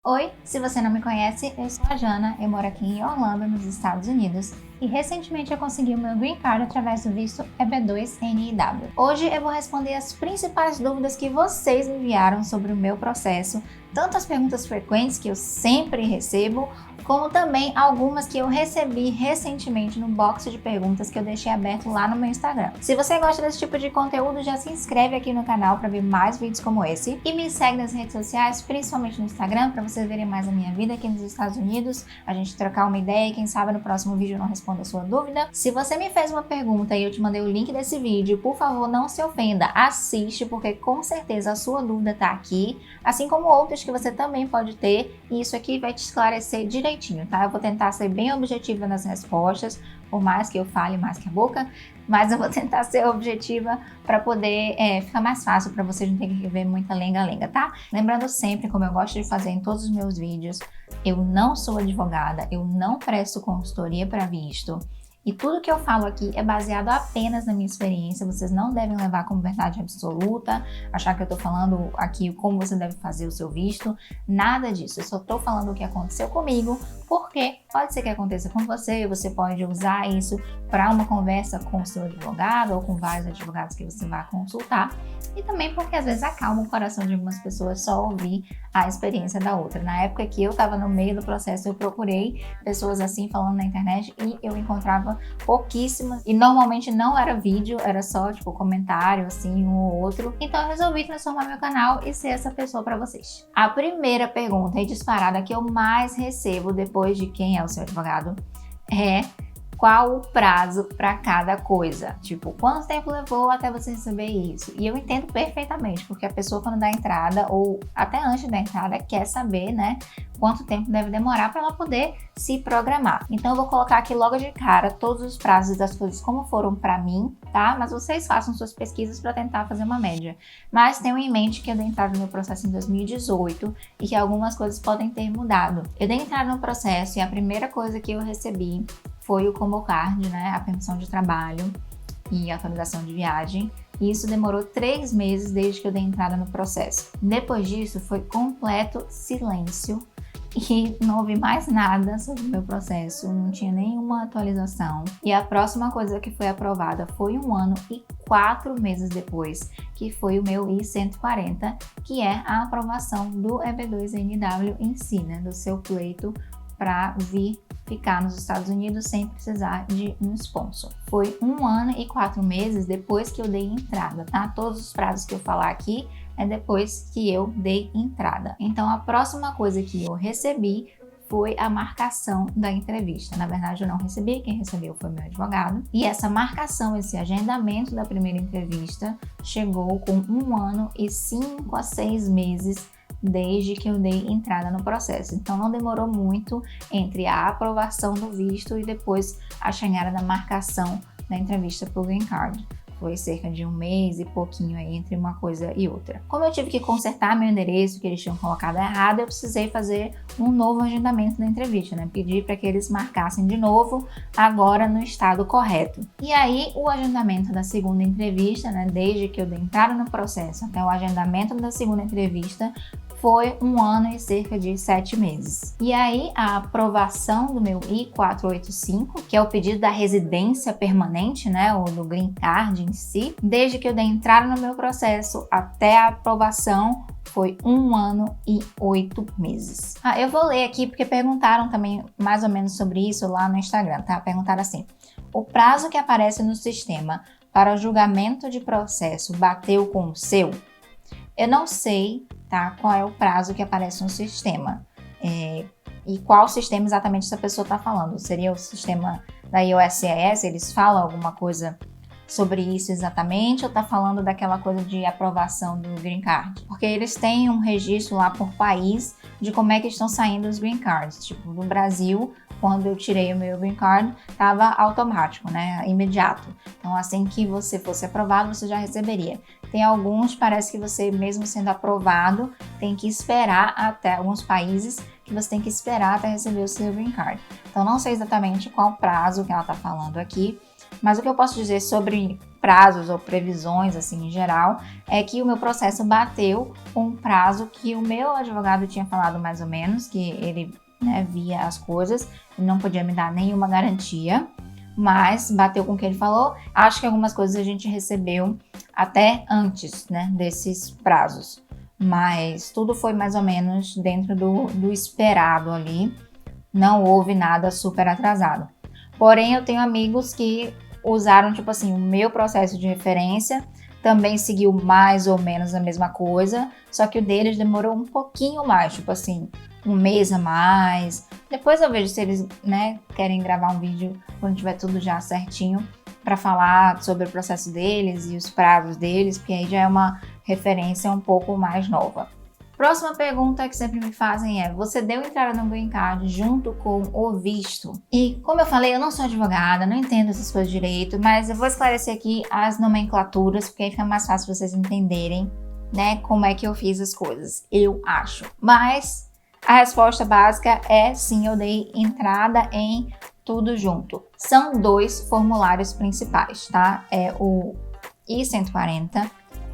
Oi, se você não me conhece, eu sou a Jana, eu moro aqui em Orlando, nos Estados Unidos, e recentemente eu consegui o meu Green Card através do visto EB2NIW. Hoje eu vou responder as principais dúvidas que vocês me enviaram sobre o meu processo, tanto as perguntas frequentes que eu sempre recebo, como também algumas que eu recebi recentemente no box de perguntas que eu deixei aberto lá no meu Instagram. Se você gosta desse tipo de conteúdo, já se inscreve aqui no canal para ver mais vídeos como esse e me segue nas redes sociais, principalmente no Instagram, para vocês verem mais a minha vida aqui nos Estados Unidos, a gente trocar uma ideia e quem sabe no próximo vídeo eu não respondo a sua dúvida. Se você me fez uma pergunta e eu te mandei o link desse vídeo, por favor, não se ofenda, assiste, porque com certeza a sua dúvida tá aqui, assim como outras que você também pode ter, e isso aqui vai te esclarecer direitinho, tá? Eu vou tentar ser bem objetiva nas respostas, por mais que eu fale mais que a boca, mas eu vou tentar ser objetiva para poder ficar mais fácil para vocês não terem que ver muita lenga-lenga, tá? Lembrando sempre, como eu gosto de fazer em todos os meus vídeos, eu não sou advogada, eu não presto consultoria para visto. E tudo que eu falo aqui é baseado apenas na minha experiência, vocês não devem levar como verdade absoluta, achar que eu tô falando aqui como você deve fazer o seu visto, nada disso, eu só tô falando o que aconteceu comigo, porque pode ser que aconteça com você, você pode usar isso para uma conversa com o seu advogado ou com vários advogados que você vai consultar, e também porque às vezes acalma o coração de algumas pessoas só ouvir a experiência da outra. Na época que eu estava no meio do processo, eu procurei pessoas assim falando na internet e eu encontrava pouquíssimas, e normalmente não era vídeo, era só tipo comentário assim, um ou outro. Então eu resolvi transformar meu canal e ser essa pessoa para vocês. A primeira pergunta e disparada que eu mais recebo depois de quem é o seu advogado é: qual o prazo para cada coisa? Tipo, quanto tempo levou até você receber isso? E eu entendo perfeitamente, porque a pessoa quando dá a entrada, ou até antes da entrada, quer saber, né, quanto tempo deve demorar para ela poder se programar. Então eu vou colocar aqui logo de cara todos os prazos das coisas como foram para mim, tá? Mas vocês façam suas pesquisas para tentar fazer uma média. Mas tenham em mente que eu dei entrada no meu processo em 2018 e que algumas coisas podem ter mudado. Eu dei entrada no processo e a primeira coisa que eu recebi foi o Combo Card, né, a permissão de trabalho e autorização de viagem. E isso demorou 3 meses desde que eu dei entrada no processo. Depois disso, foi completo silêncio e não ouvi mais nada sobre o meu processo, não tinha nenhuma atualização. E a próxima coisa que foi aprovada foi 1 ano e 4 meses depois, que foi o meu I-140, que é a aprovação do EB2NIW em si, né, do seu pleito para vir ficar nos Estados Unidos sem precisar de um sponsor. Foi 1 ano e 4 meses depois que eu dei entrada, tá? Todos os prazos que eu falar aqui é depois que eu dei entrada. Então a próxima coisa que eu recebi foi a marcação da entrevista. Na verdade eu não recebi, quem recebeu foi meu advogado. E essa marcação, esse agendamento da primeira entrevista chegou com 1 ano e 5 a 6 meses desde que eu dei entrada no processo. Então não demorou muito entre a aprovação do visto e depois a chegada da marcação da entrevista para o Green Card. Foi cerca de 1 mês e pouquinho aí entre uma coisa e outra. Como eu tive que consertar meu endereço, que eles tinham colocado errado, eu precisei fazer um novo agendamento da entrevista, né? Pedi para que eles marcassem de novo, agora no estado correto. E aí, o agendamento da segunda entrevista, né? Desde que eu dei entrada no processo até o agendamento da segunda entrevista, foi 1 ano e cerca de 7 meses. E aí, a aprovação do meu I-485, que é o pedido da residência permanente, né, ou do Green Card em si, desde que eu dei entrada no meu processo até a aprovação, foi 1 ano e 8 meses. Eu vou ler aqui porque perguntaram também mais ou menos sobre isso lá no Instagram, tá? Perguntaram assim: o prazo que aparece no sistema para o julgamento de processo bateu com o seu? Eu não sei, tá, qual é o prazo que aparece no sistema e qual sistema exatamente essa pessoa está falando. Seria o sistema da USCIS? Eles falam alguma coisa sobre isso exatamente, ou está falando daquela coisa de aprovação do Green Card? Porque eles têm um registro lá por país de como é que estão saindo os Green Cards. Tipo, no Brasil, quando eu tirei o meu Green Card, estava automático, né, imediato. Então, assim que você fosse aprovado, você já receberia. Tem alguns, parece que você, mesmo sendo aprovado, tem que esperar até alguns países que você tem que esperar até receber o seu Green Card. Então, não sei exatamente qual prazo que ela está falando aqui, Mas o que eu posso dizer sobre prazos ou previsões, assim, em geral, é que o meu processo bateu com um prazo que o meu advogado tinha falado mais ou menos, que ele, né, via as coisas e não podia me dar nenhuma garantia, mas bateu com o que ele falou. Acho que algumas coisas a gente recebeu até antes, né, desses prazos, mas tudo foi mais ou menos dentro do esperado ali, não houve nada super atrasado. Porém, eu tenho amigos que usaram, tipo assim, o meu processo de referência, também seguiu mais ou menos a mesma coisa, só que o deles demorou um pouquinho mais, tipo assim, um mês a mais. Depois eu vejo se eles, né, querem gravar um vídeo quando tiver tudo já certinho para falar sobre o processo deles e os prazos deles, porque aí já é uma referência um pouco mais nova. Próxima pergunta que sempre me fazem é: você deu entrada no Green Card junto com o visto? E como eu falei, eu não sou advogada, não entendo essas coisas direito, mas eu vou esclarecer aqui as nomenclaturas, porque aí fica mais fácil vocês entenderem, né, como é que eu fiz as coisas, eu acho. Mas a resposta básica é sim, eu dei entrada em tudo junto. São 2 formulários principais, tá? É o I-140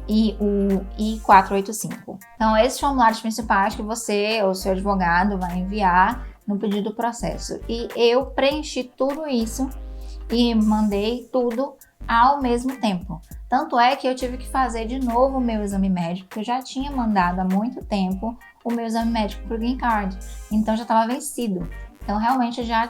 e o I-485. Então, esses formulários principais que você ou seu advogado vai enviar no pedido do processo. E eu preenchi tudo isso e mandei tudo ao mesmo tempo. Tanto é que eu tive que fazer de novo o meu exame médico, porque eu já tinha mandado há muito tempo o meu exame médico para o Green Card. Então, já estava vencido. Então, realmente, já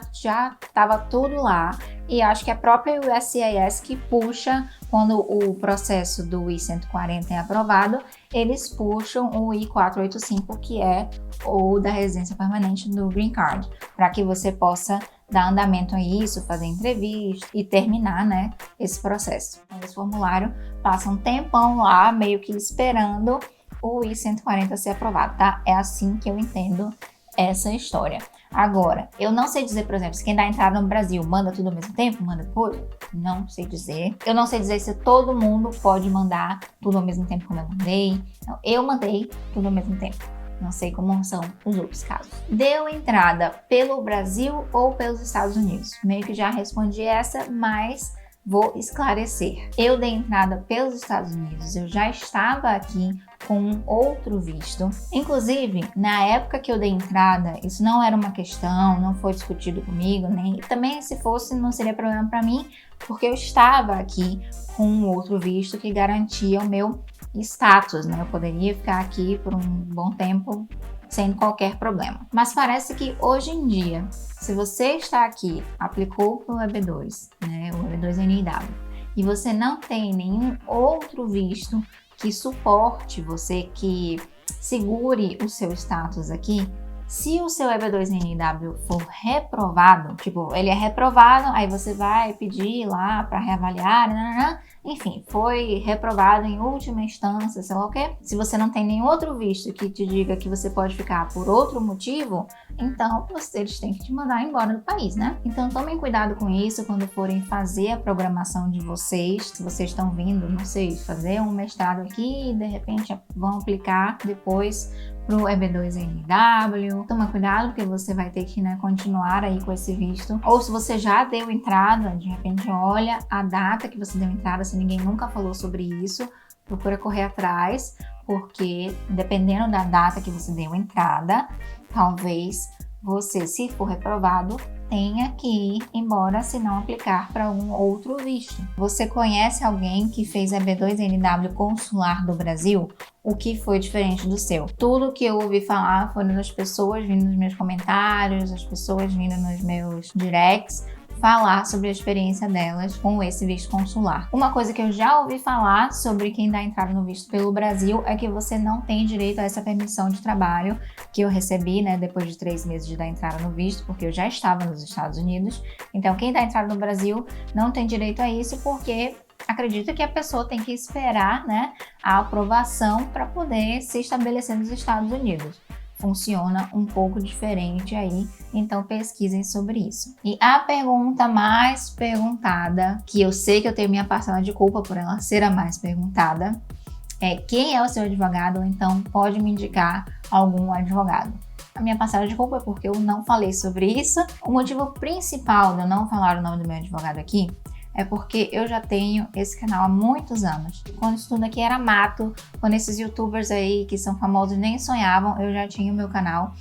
estava tudo lá. E acho que a própria USCIS que puxa, quando o processo do I-140 é aprovado, eles puxam o I-485, que é o da residência permanente do Green Card, para que você possa dar andamento a isso, fazer entrevista e terminar, né, esse processo. Então, esse formulário passa um tempão lá, meio que esperando o I-140 ser aprovado, tá? É assim que eu entendo essa história. Agora, eu não sei dizer, por exemplo, se quem dá entrada no Brasil manda tudo ao mesmo tempo, manda depois, não sei dizer. Eu não sei dizer se todo mundo pode mandar tudo ao mesmo tempo como eu mandei. Então, eu mandei tudo ao mesmo tempo. Não sei como são os outros casos. Deu entrada pelo Brasil ou pelos Estados Unidos? Meio que já respondi essa, mas vou esclarecer. Eu dei entrada pelos Estados Unidos, eu já estava aqui com um outro visto. Inclusive, na época que eu dei entrada, isso não era uma questão, não foi discutido comigo, nem também se fosse não seria problema para mim, porque eu estava aqui com um outro visto que garantia o meu status, né? Eu poderia ficar aqui por um bom tempo sem qualquer problema. Mas parece que hoje em dia, se você está aqui, aplicou para o EB2, né, o EB2NIW, e você não tem nenhum outro visto que suporte você, que segure o seu status aqui, se o seu EB2NIW for reprovado, tipo, ele é reprovado, aí você vai pedir lá para reavaliar, enfim, foi reprovado em última instância, sei lá o quê. Se você não tem nenhum outro visto que te diga que você pode ficar por outro motivo, então eles têm que te mandar embora do país, né? Então tomem cuidado com isso quando forem fazer a programação de vocês. Se vocês estão vindo, não sei, fazer um mestrado aqui e de repente vão aplicar depois pro EB2NIW. Toma cuidado, porque você vai ter que, né, continuar aí com esse visto. Ou se você já deu entrada, de repente olha a data que você deu entrada, se ninguém nunca falou sobre isso, procura correr atrás, porque dependendo da data que você deu entrada, talvez você, se for reprovado, tenha que ir embora se não aplicar para um outro visto. Você conhece alguém que fez EB2NIW consular do Brasil? O que foi diferente do seu? Tudo que eu ouvi falar foram das pessoas vindo nos meus comentários, as pessoas vindo nos meus directs, falar sobre a experiência delas com esse visto consular. Uma coisa que eu já ouvi falar sobre quem dá entrada no visto pelo Brasil é que você não tem direito a essa permissão de trabalho que eu recebi, né, depois de 3 meses de dar entrada no visto, porque eu já estava nos Estados Unidos. Então, quem dá entrada no Brasil não tem direito a isso, porque acredito que a pessoa tem que esperar, né, a aprovação para poder se estabelecer nos Estados Unidos. Funciona um pouco diferente aí, então pesquisem sobre isso. E a pergunta mais perguntada, que eu sei que eu tenho minha parcela de culpa por ela ser a mais perguntada, é: quem é o seu advogado? Ou então pode me indicar algum advogado. A minha parcela de culpa é porque eu não falei sobre isso. O motivo principal de eu não falar o nome do meu advogado aqui é porque eu já tenho esse canal há muitos anos. Quando isso tudo aqui era mato, quando esses youtubers aí que são famosos nem sonhavam, eu já tinha o meu canal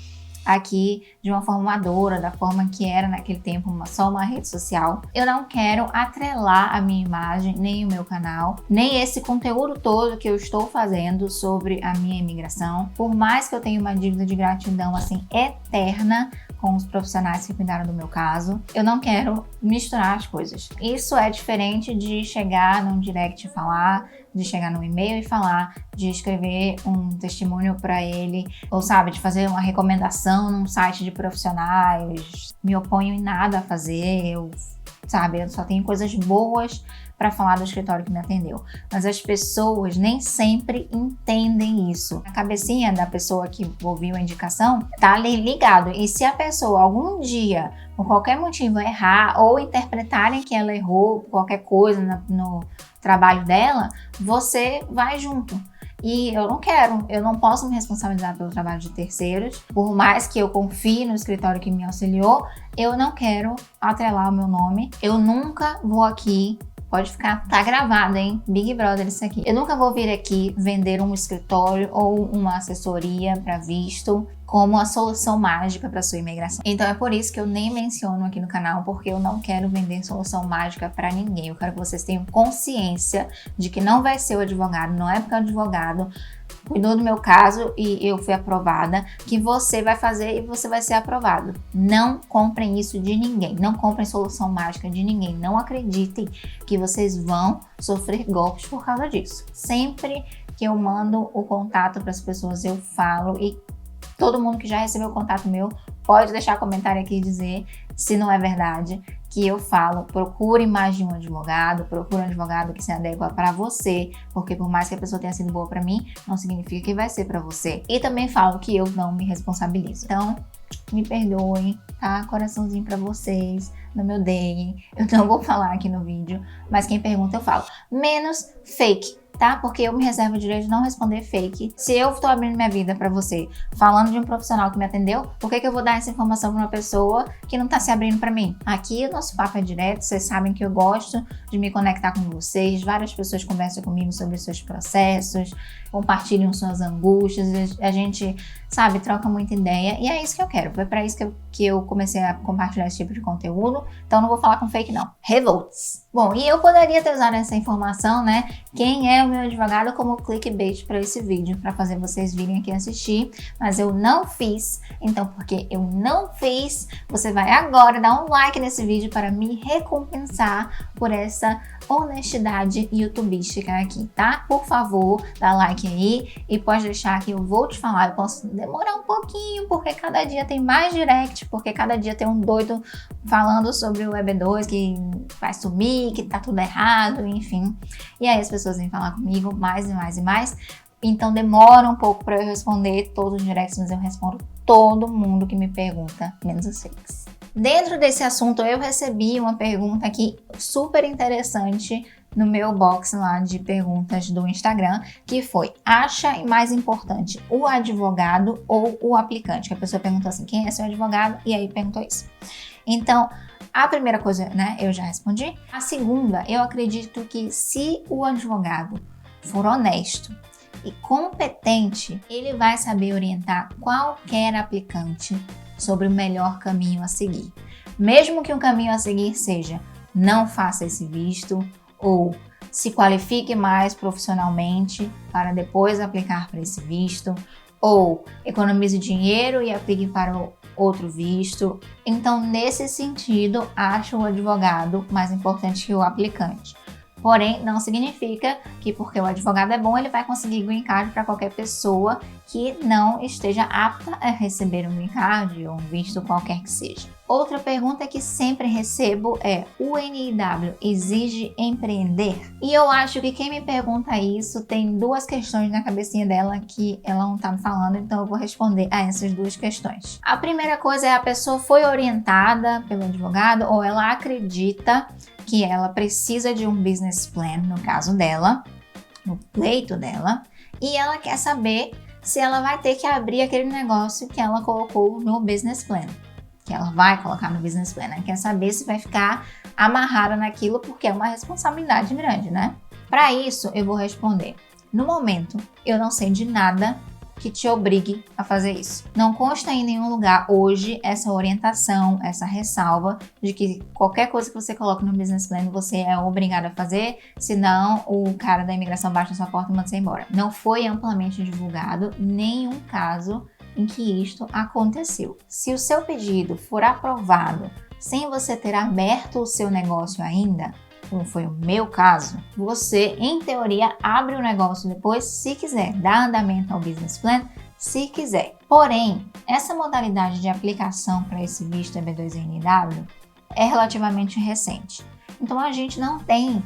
aqui de uma forma madura, da forma que era naquele tempo, só uma rede social. Eu não quero atrelar a minha imagem, nem o meu canal, nem esse conteúdo todo que eu estou fazendo sobre a minha imigração. Por mais que eu tenha uma dívida de gratidão assim eterna com os profissionais que cuidaram do meu caso, eu não quero misturar as coisas. Isso é diferente de chegar num direct e falar, de chegar no e-mail e falar, de escrever um testemunho para ele, ou sabe, de fazer uma recomendação num site de profissionais. Me oponho em nada a fazer, eu só tenho coisas boas para falar do escritório que me atendeu. Mas as pessoas nem sempre entendem isso. A cabecinha da pessoa que ouviu a indicação tá ali ligado. E se a pessoa algum dia, por qualquer motivo, errar ou interpretarem que ela errou qualquer coisa no trabalho dela, você vai junto. E eu não posso me responsabilizar pelo trabalho de terceiros. Por mais que eu confie no escritório que me auxiliou, eu não quero atrelar o meu nome. Eu nunca vou aqui, pode ficar, tá gravado, hein? Big Brother isso aqui. Eu nunca vou vir aqui vender um escritório ou uma assessoria para visto como a solução mágica para sua imigração. Então é por isso que eu nem menciono aqui no canal, porque eu não quero vender solução mágica para ninguém. Eu quero que vocês tenham consciência de que não vai ser o advogado, não é porque o advogado cuidou do meu caso e eu fui aprovada, que você vai fazer e você vai ser aprovado. Não comprem isso de ninguém, não comprem solução mágica de ninguém, não acreditem que vocês vão sofrer golpes por causa disso. Sempre que eu mando o contato para as pessoas, eu falo, e todo mundo que já recebeu o contato meu pode deixar comentário aqui e dizer se não é verdade, que eu falo, procure mais de um advogado, procure um advogado que se adequa para você, porque por mais que a pessoa tenha sido boa para mim, não significa que vai ser para você. E também falo que eu não me responsabilizo. Então, me perdoem, tá? Coraçãozinho para vocês, não me odeiem. Eu não vou falar aqui no vídeo, mas quem pergunta eu falo. Menos fake, tá? Porque eu me reservo o direito de não responder fake. Se eu estou abrindo minha vida para você, falando de um profissional que me atendeu, por que eu vou dar essa informação para uma pessoa que não tá se abrindo para mim? Aqui o nosso papo é direto, vocês sabem que eu gosto de me conectar com vocês. Várias pessoas conversam comigo sobre seus processos, compartilham suas angústias, a gente, sabe, troca muita ideia, e é isso que eu quero. Foi para isso que eu comecei a compartilhar esse tipo de conteúdo, então não vou falar com fake não. Revolts! Bom, e eu poderia ter usado essa informação, né? Quem é o meu advogado como clickbait para esse vídeo, para fazer vocês virem aqui assistir, mas eu não fiz. Então, porque eu não fiz, você vai agora dar um like nesse vídeo para me recompensar por essa honestidade youtubística aqui, tá? Por favor, dá like aí e pode deixar que eu vou te falar. Eu posso demorar um pouquinho, porque cada dia tem mais direct, porque cada dia tem um doido falando sobre o EB2 que vai sumir, que tá tudo errado, enfim. E aí as pessoas vêm falar comigo mais e mais e mais. Então demora um pouco para eu responder todos os directs, mas eu respondo todo mundo que me pergunta, menos os fakes. Dentro desse assunto, eu recebi uma pergunta aqui super interessante no meu box lá de perguntas do Instagram, que foi: acha mais importante o advogado ou o aplicante? Que a pessoa perguntou assim, quem é seu advogado? E aí perguntou isso. Então, a primeira coisa, né, eu já respondi. A segunda, eu acredito que se o advogado for honesto e competente, ele vai saber orientar qualquer aplicante sobre o melhor caminho a seguir. Mesmo que um caminho a seguir seja não faça esse visto ou se qualifique mais profissionalmente para depois aplicar para esse visto, ou economize dinheiro e aplique para o outro visto. Então, nesse sentido, acho o advogado mais importante que o aplicante. Porém, não significa que porque o advogado é bom, ele vai conseguir green card para qualquer pessoa que não esteja apta a receber um green card ou um visto qualquer que seja. Outra pergunta que sempre recebo é: o NIW exige empreender? E eu acho que quem me pergunta isso tem duas questões na cabecinha dela que ela não tá me falando, então eu vou responder a essas duas questões. A primeira coisa é: a pessoa foi orientada pelo advogado ou ela acredita que ela precisa de um business plan, no caso dela, no pleito dela, e ela quer saber se ela vai ter que abrir aquele negócio que ela colocou no business plan. que ela vai colocar no business plan, né? Quer saber se vai ficar amarrada naquilo porque é uma responsabilidade grande, né? Para isso, eu vou responder. No momento, eu não sei de nada que te obrigue a fazer isso. Não consta em nenhum lugar hoje essa orientação, essa ressalva de que qualquer coisa que você coloca no business plan você é obrigado a fazer, senão o cara da imigração bate na sua porta e manda você embora. Não foi amplamente divulgado nenhum caso em que isto aconteceu. Se o seu pedido for aprovado sem você ter aberto o seu negócio ainda, como foi o meu caso, você, em teoria, abre o negócio depois, se quiser, dá andamento ao business plan, se quiser. Porém, essa modalidade de aplicação para esse visto EB2NW é relativamente recente. Então, a gente não tem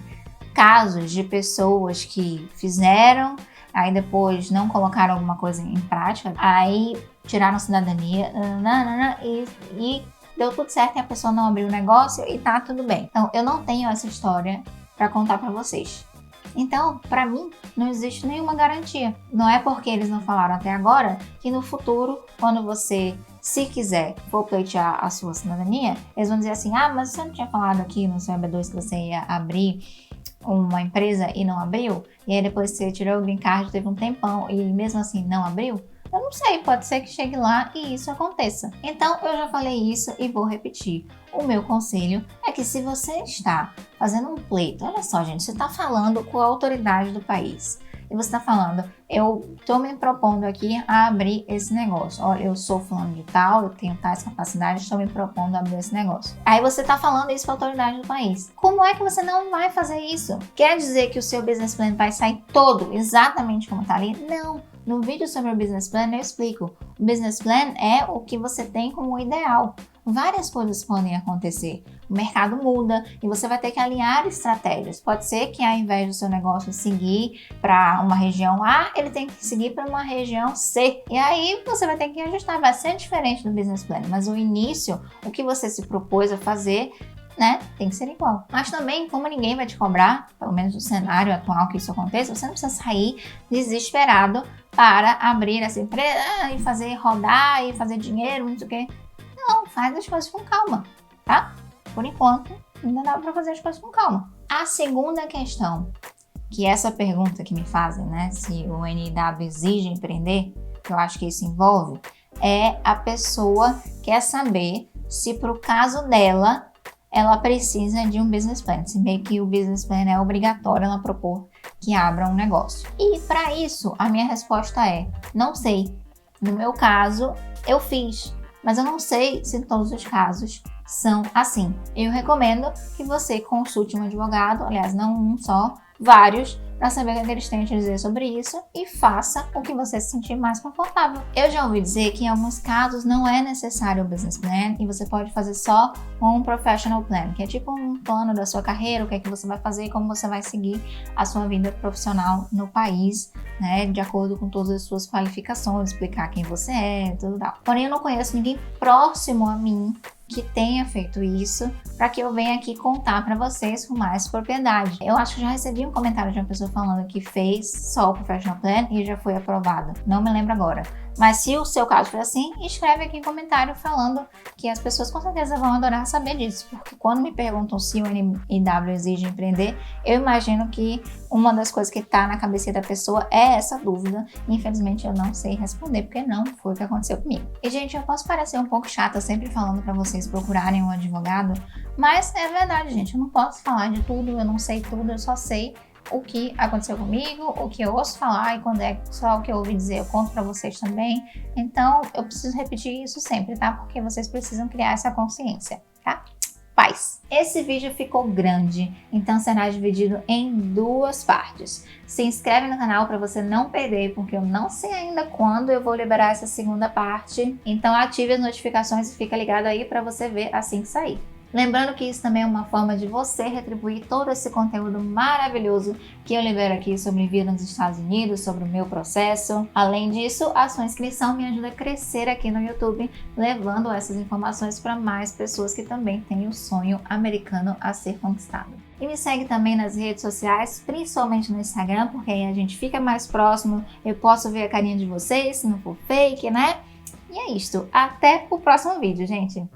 casos de pessoas que fizeram, aí depois não colocaram alguma coisa em prática, aí tiraram a cidadania e deu tudo certo e a pessoa não abriu o negócio e tá tudo bem. Então, eu não tenho essa história para contar para vocês. Então, para mim, não existe nenhuma garantia. Não é porque eles não falaram até agora que no futuro, quando você, se quiser, for pleitear a sua cidadania, eles vão dizer assim, mas você não tinha falado aqui no seu EB2 que você ia abrir uma empresa e não abriu? E aí depois você tirou o green card, teve um tempão e mesmo assim não abriu? Eu não sei, pode ser que chegue lá e isso aconteça. Então, eu já falei isso e vou repetir. O meu conselho é que se você está fazendo um pleito, olha só, gente, você está falando com a autoridade do país. E você está falando, eu estou me propondo aqui a abrir esse negócio. Olha, eu sou fulano de tal, eu tenho tais capacidades, estou me propondo a abrir esse negócio. Aí você está falando isso para a autoridade do país. Como é que você não vai fazer isso? Quer dizer que o seu business plan vai sair todo exatamente como está ali? Não. No vídeo sobre o business plan eu explico. O business plan é o que você tem como ideal. Várias coisas podem acontecer. O mercado muda e você vai ter que alinhar estratégias. Pode ser que ao invés do seu negócio seguir para uma região A, ele tem que seguir para uma região C. E aí você vai ter que ajustar. Vai ser diferente do business plan, mas o início, o que você se propôs a fazer, né, tem que ser igual. Mas também, como ninguém vai te cobrar, pelo menos no cenário atual que isso aconteça, você não precisa sair desesperado para abrir essa empresa e fazer rodar e fazer dinheiro, não sei o quê. Não, faz as coisas com calma, tá? Por enquanto, ainda dá para fazer as coisas com calma. A segunda questão, que essa pergunta que me fazem, né, se o NIW exige empreender, que eu acho que isso envolve, é a pessoa quer saber se pro caso dela, ela precisa de um business plan, se bem que o business plan é obrigatório ela propor que abra um negócio. E para isso, a minha resposta é, não sei. No meu caso, eu fiz, mas eu não sei se em todos os casos são assim. Eu recomendo que você consulte um advogado, aliás, não um só, vários, para saber o que eles têm a te dizer sobre isso e faça o que você se sentir mais confortável. Eu já ouvi dizer que em alguns casos não é necessário o business plan e você pode fazer só um professional plan, que é tipo um plano da sua carreira, o que é que você vai fazer e como você vai seguir a sua vida profissional no país, né, de acordo com todas as suas qualificações, explicar quem você é, tudo tal. Porém, eu não conheço ninguém próximo a mim que tenha feito isso para que eu venha aqui contar para vocês com mais propriedade. Eu acho que já recebi um comentário de uma pessoa falando que fez só o Professional Plan e já foi aprovado. Não me lembro agora. Mas se o seu caso for assim, escreve aqui em comentário falando que as pessoas com certeza vão adorar saber disso. Porque quando me perguntam se o NIW exige empreender, eu imagino que uma das coisas que está na cabeça da pessoa é essa dúvida. Infelizmente eu não sei responder, porque não foi o que aconteceu comigo. E gente, eu posso parecer um pouco chata sempre falando para vocês procurarem um advogado, mas é verdade, gente. Eu não posso falar de tudo, eu não sei tudo, eu só sei o que aconteceu comigo, o que eu ouço falar, e quando é só o que eu ouvi dizer, eu conto pra vocês também. Então, eu preciso repetir isso sempre, tá? Porque vocês precisam criar essa consciência, tá? Paz! Esse vídeo ficou grande, então será dividido em duas partes. Se inscreve no canal para você não perder, porque eu não sei ainda quando eu vou liberar essa segunda parte. Então ative as notificações e fica ligado aí para você ver assim que sair. Lembrando que isso também é uma forma de você retribuir todo esse conteúdo maravilhoso que eu libero aqui sobre vida nos Estados Unidos, sobre o meu processo. Além disso, a sua inscrição me ajuda a crescer aqui no YouTube, levando essas informações para mais pessoas que também têm o sonho americano a ser conquistado. E me segue também nas redes sociais, principalmente no Instagram, porque aí a gente fica mais próximo, eu posso ver a carinha de vocês, se não for fake, né? E é isto. Até o próximo vídeo, gente!